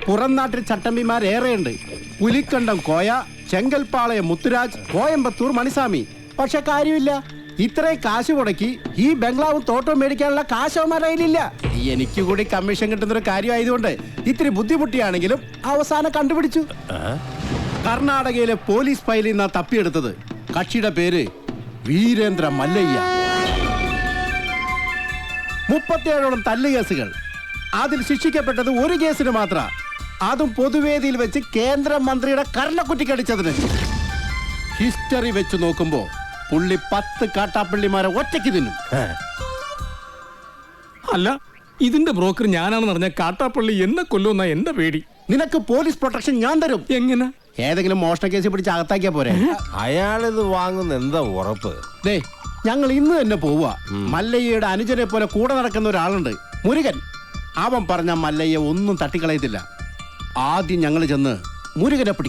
പുറം നാട്ടിൽ ചട്ടമ്പിമാരേറെയുണ്ട്. പുലിക്കണ്ടം കോയ, ചെങ്കൽപ്പാളയം മുത്തുരാജ്, കോയമ്പത്തൂർ മണിസ്വാമി. പക്ഷെ കാര്യമില്ല, ഇത്രയും കാശ് മുടക്കി ഈ ബംഗ്ലാവും തോട്ടവും മേടിക്കാനുള്ള കാശവന്മാരില്ല. എനിക്ക് കൂടി കമ്മീഷൻ കിട്ടുന്നൊരു കാര്യമായതുകൊണ്ട് ഇത്തിരി ബുദ്ധിമുട്ടിയാണെങ്കിലും അവസാനം കണ്ടുപിടിച്ചു. കർണാടകയിലെ പോലീസ് ഫയലിൽ നിന്നാ തപ്പിയെടുത്തത്. കക്ഷിയുടെ പേര് വീരേന്ദ്ര മല്ലയ്യ. 37ഓളം തല്ല് കേസുകൾ. അതിൽ ശിക്ഷിക്കപ്പെട്ടത് ഒരു കേസിന് മാത്ര, അതും പൊതുവേദിയിൽ വെച്ച് കേന്ദ്രമന്ത്രിയുടെ കർണക്കുറ്റിക്കടിച്ചതിന്. ഹിസ്റ്ററി വെച്ച് നോക്കുമ്പോ പുള്ളി 10 കാട്ടാപ്പള്ളിമാരെ ഒറ്റയ്ക്ക് തിന്നും. അല്ല, ഇതിന്റെ ബ്രോക്കർ ഞാനാണെന്ന് പറഞ്ഞ കാട്ടാപ്പള്ളി എന്നെ കൊല്ലുന്ന എന്റെ പേടി. നിനക്ക് പോലീസ് പ്രൊട്ടക്ഷൻ ഞാൻ തരും. എങ്ങനെ? ഏതെങ്കിലും മോഷണ കേസ് പിടിച്ച് അകത്താക്കിയാ പോരെ? അയാളിത് വാങ്ങുന്ന എന്താ ഉറപ്പ്? ദേ, ഞങ്ങൾ ഇന്ന് തന്നെ പോവുക. മല്ലയ്യയുടെ അനുജനെ പോലെ കൂടെ നടക്കുന്ന ഒരാളുണ്ട്, മുരുകൻ. അവൻ പറഞ്ഞ മല്ലയ്യ ഒന്നും തട്ടിക്കളയത്തില്ല. ആദ്യം ഞങ്ങൾ ചെന്ന് മുരുകനെ പിടിക്കും.